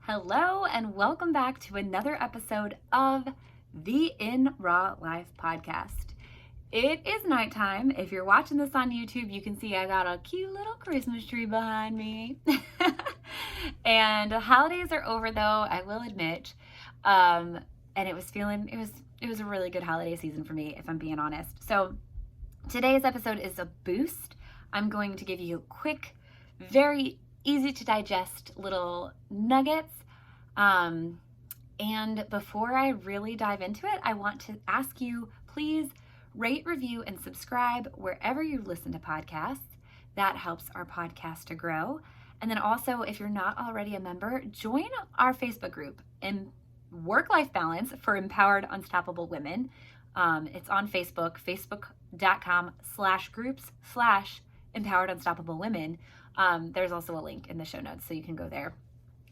Hello, and welcome back to another episode of the In Raw Life podcast. It is nighttime. If you're watching this on YouTube, you can see I got a cute little Christmas tree behind me. And the holidays are over, though, I will admit. And it was a really good holiday season for me, if I'm being honest. So today's episode is a boost. I'm going to give you quick, very easy to digest little nuggets. And before I really dive into it, I want to ask you, please rate, review, and subscribe wherever you listen to podcasts. That helps our podcast to grow. And then also, if you're not already a member, join our Facebook group in Work-Life Balance for Empowered Unstoppable Women. It's on Facebook, facebook.com/groups/Empowered Unstoppable Women. There's also a link in the show notes, so you can go there.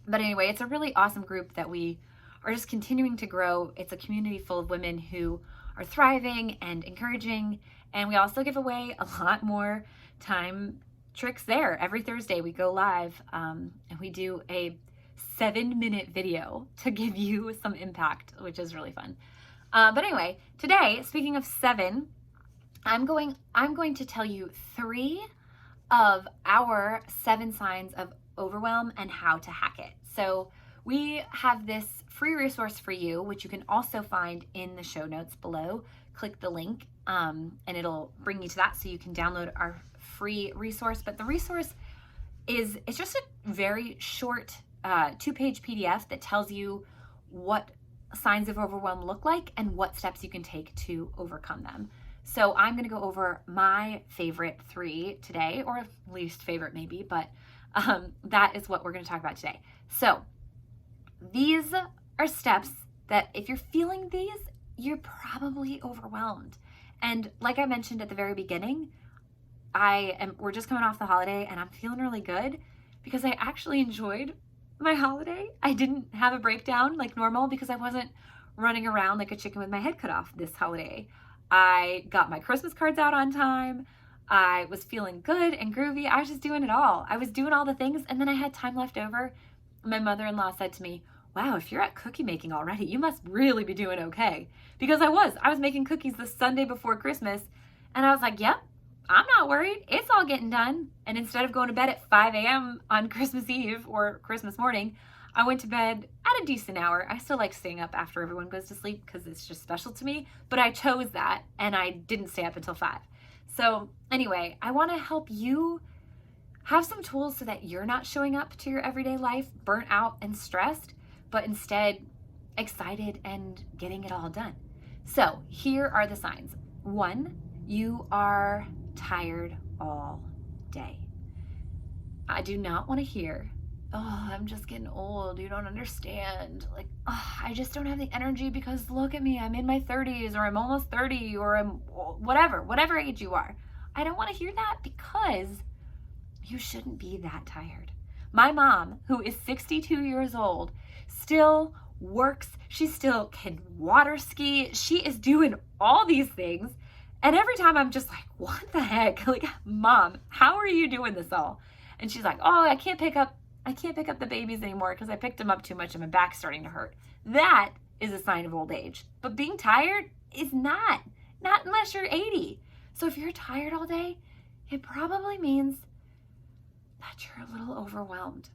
But anyway, it's a really awesome group that we are just continuing to grow. It's a community full of women who are thriving and encouraging. And we also give away a lot more time tricks there. Every Thursday we go live and we do a 7-minute video to give you some impact, which is really fun. But anyway, today, speaking of 7, I'm going to tell you 3 of our 7 signs of overwhelm and how to hack it. So we have this free resource for you, which you can also find in the show notes below. Click the link and it'll bring you to that so you can download our free resource. But the resource it's just a very short 2-page PDF that tells you what signs of overwhelm look like and what steps you can take to overcome them. So I'm going to go over my favorite 3 today, or least favorite maybe, but that is what we're going to talk about today. So these are steps that if you're feeling these, you're probably overwhelmed. And like I mentioned at the very beginning, we're just coming off the holiday and I'm feeling really good because I actually enjoyed my holiday. I didn't have a breakdown like normal because I wasn't running around like a chicken with my head cut off this holiday. I got my Christmas cards out on time. I was feeling good and groovy. I was just doing it all. I was doing all the things, and then I had time left over. My mother-in-law said to me, "Wow, if you're at cookie making already, you must really be doing okay." Because I was making cookies the Sunday before Christmas, and I was like, yep, I'm not worried. It's all getting done. And instead of going to bed at 5 a.m. on Christmas Eve or Christmas morning, I went to bed at a decent hour. I still like staying up after everyone goes to sleep because it's just special to me, but I chose that and I didn't stay up until 5. So anyway, I want to help you have some tools so that you're not showing up to your everyday life burnt out and stressed, but instead excited and getting it all done. So here are the signs. 1, you are tired all day. I do not want to hear, "Oh, I'm just getting old. You don't understand. Like, oh, I just don't have the energy because look at me. I'm in my 30s or I'm almost 30 or I'm whatever age you are." I don't want to hear that because you shouldn't be that tired. My mom, who is 62 years old, still works. She still can water ski. She is doing all these things. And every time I'm just like, what the heck? Like, Mom, how are you doing this all? And she's like, "Oh, I can't pick up the babies anymore because I picked them up too much and my back's starting to hurt." That is a sign of old age. But being tired is not unless you're 80. So if you're tired all day, it probably means that you're a little overwhelmed.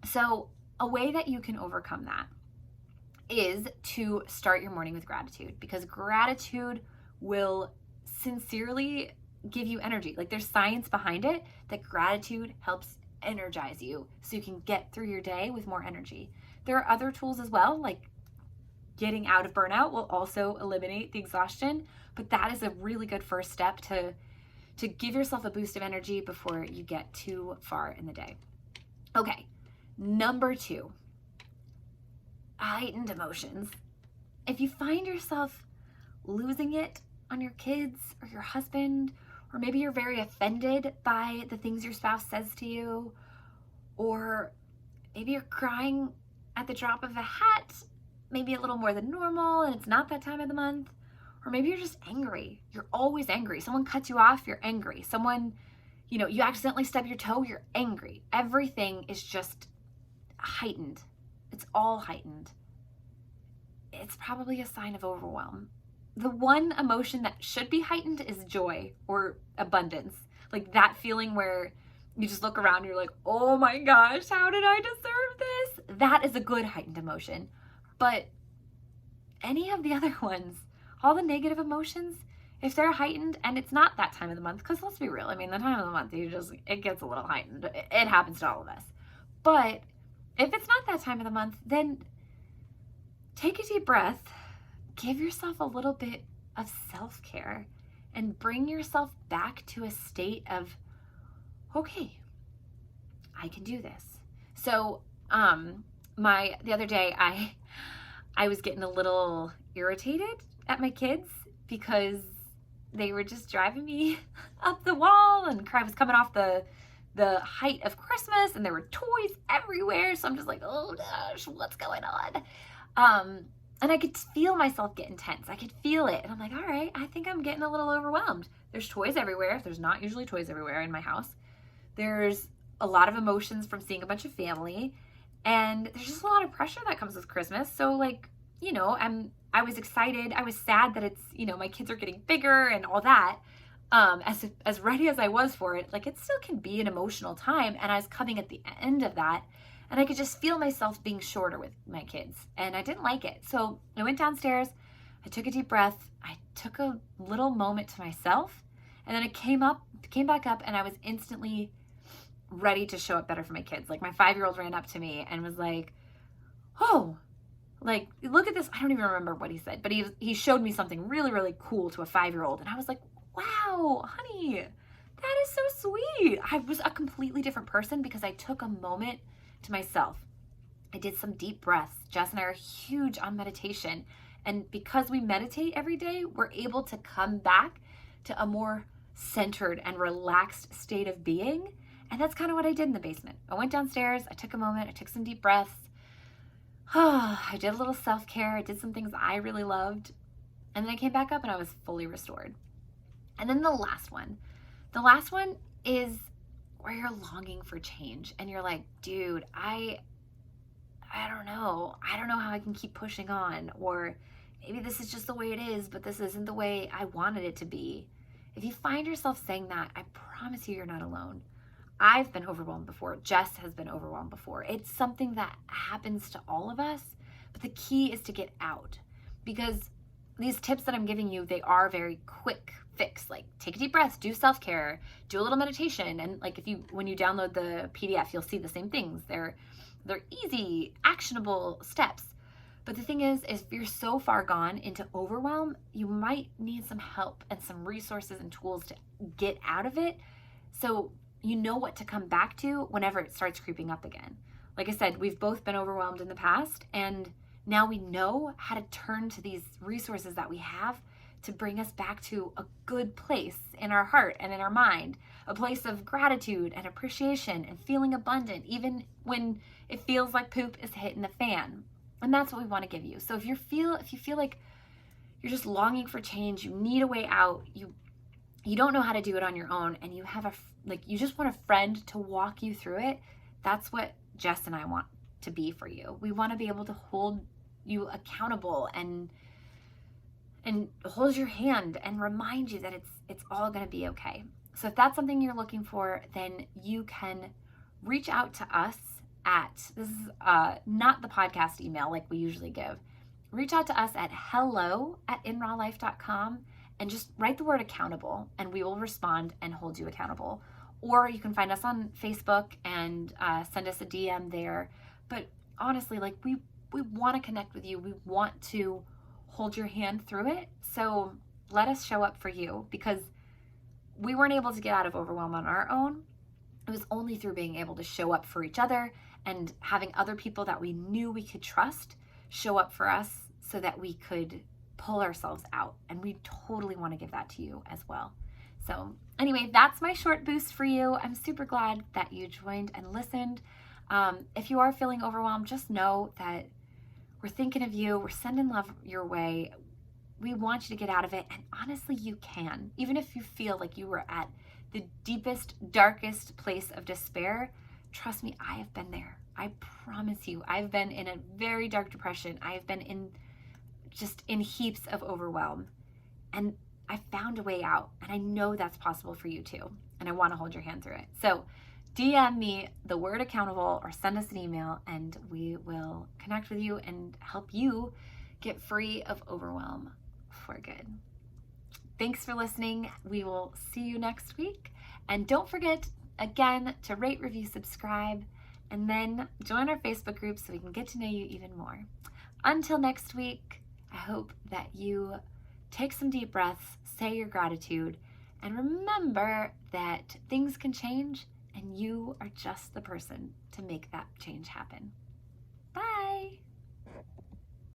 So a way that you can overcome that is to start your morning with gratitude, because gratitude will sincerely give you energy. Like, there's science behind it that gratitude helps energize you so you can get through your day with more energy. There are other tools as well, like getting out of burnout will also eliminate the exhaustion, but that is a really good first step to give yourself a boost of energy before you get too far in the day. Okay, number 2, heightened emotions. If you find yourself losing it on your kids or your husband, or maybe you're very offended by the things your spouse says to you, or maybe you're crying at the drop of a hat, maybe a little more than normal, and it's not that time of the month, or maybe you're just angry. You're always angry. Someone cuts you off, you're angry. Someone, you accidentally stub your toe, you're angry. Everything is just heightened. it's all heightened, it's probably a sign of overwhelm. The one emotion that should be heightened is joy or abundance. Like that feeling where you just look around and you're like, oh my gosh, how did I deserve this? That is a good heightened emotion. But any of the other ones, all the negative emotions, if they're heightened and it's not that time of the month, because let's be real, I mean, the time of the month, it gets a little heightened. It happens to all of us. But if it's not that time of the month, then take a deep breath, give yourself a little bit of self-care, and bring yourself back to a state of, okay, I can do this. So, the other day, I was getting a little irritated at my kids because they were just driving me up the wall, and I was coming off the height of Christmas, and there were toys everywhere. So I'm just like, oh gosh, what's going on? And I could feel myself get intense. I could feel it. And I'm like, all right, I think I'm getting a little overwhelmed. There's toys everywhere. There's not usually toys everywhere in my house. There's a lot of emotions from seeing a bunch of family. And there's just a lot of pressure that comes with Christmas. So like, I was excited. I was sad that it's, my kids are getting bigger and all that. As ready as I was for it, like it still can be an emotional time. And I was coming at the end of that. And I could just feel myself being shorter with my kids. And I didn't like it. So I went downstairs. I took a deep breath. I took a little moment to myself. And then I came back up, and I was instantly ready to show up better for my kids. Like my 5-year-old ran up to me and was like, oh, like, look at this. I don't even remember what he said, but he showed me something really, really cool to a 5-year-old. And I was like, wow, honey, that is so sweet. I was a completely different person because I took a moment to myself. I did some deep breaths. Jess and I are huge on meditation. And because we meditate every day, we're able to come back to a more centered and relaxed state of being. And that's kind of what I did in the basement. I went downstairs, I took a moment, I took some deep breaths. I did a little self-care. I did some things I really loved. And then I came back up and I was fully restored. And then the last one is where you're longing for change. And you're like, dude, I don't know. I don't know how I can keep pushing on. Or maybe this is just the way it is, but this isn't the way I wanted it to be. If you find yourself saying that, I promise you're not alone. I've been overwhelmed before. Jess has been overwhelmed before. It's something that happens to all of us, but the key is to get out, because these tips that I'm giving you, they are very quick fix. Like take a deep breath, do self-care, do a little meditation. And like when you download the PDF, you'll see the same things. They're easy, actionable steps. But the thing is if you're so far gone into overwhelm, you might need some help and some resources and tools to get out of it. So you know what to come back to whenever it starts creeping up again. Like I said, we've both been overwhelmed in the past, and now we know how to turn to these resources that we have to bring us back to a good place in our heart and in our mind, a place of gratitude and appreciation and feeling abundant, even when it feels like poop is hitting the fan. And that's what we want to give you. So if you feel like you're just longing for change, you need a way out, you don't know how to do it on your own, and you have you just want a friend to walk you through it, that's what Jess and I want to be for you. We want to be able to hold you accountable and hold your hand and remind you that it's all going to be okay. So if that's something you're looking for, then you can reach out to us this is not the podcast email like we usually give. Reach out to us at hello@inrawlife.com and just write the word accountable, and we will respond and hold you accountable. Or you can find us on Facebook and send us a DM there. But honestly, like we want to connect with you. We want to hold your hand through it. So let us show up for you, because we weren't able to get out of overwhelm on our own. It was only through being able to show up for each other and having other people that we knew we could trust show up for us so that we could pull ourselves out. And we totally want to give that to you as well. So anyway, that's my short boost for you. I'm super glad that you joined and listened. If you are feeling overwhelmed, just know that we're thinking of you. We're sending love your way. We want you to get out of it. And honestly, you can. Even if you feel like you were at the deepest, darkest place of despair, trust me, I have been there. I promise you, I've been in a very dark depression. I've been in heaps of overwhelm, and I found a way out, and I know that's possible for you too. And I want to hold your hand through it. So DM me the word accountable or send us an email, and we will connect with you and help you get free of overwhelm for good. Thanks for listening. We will see you next week. And don't forget, again, to rate, review, subscribe, and then join our Facebook group so we can get to know you even more. Until next week, I hope that you take some deep breaths, say your gratitude, and remember that things can change, and you are just the person to make that change happen.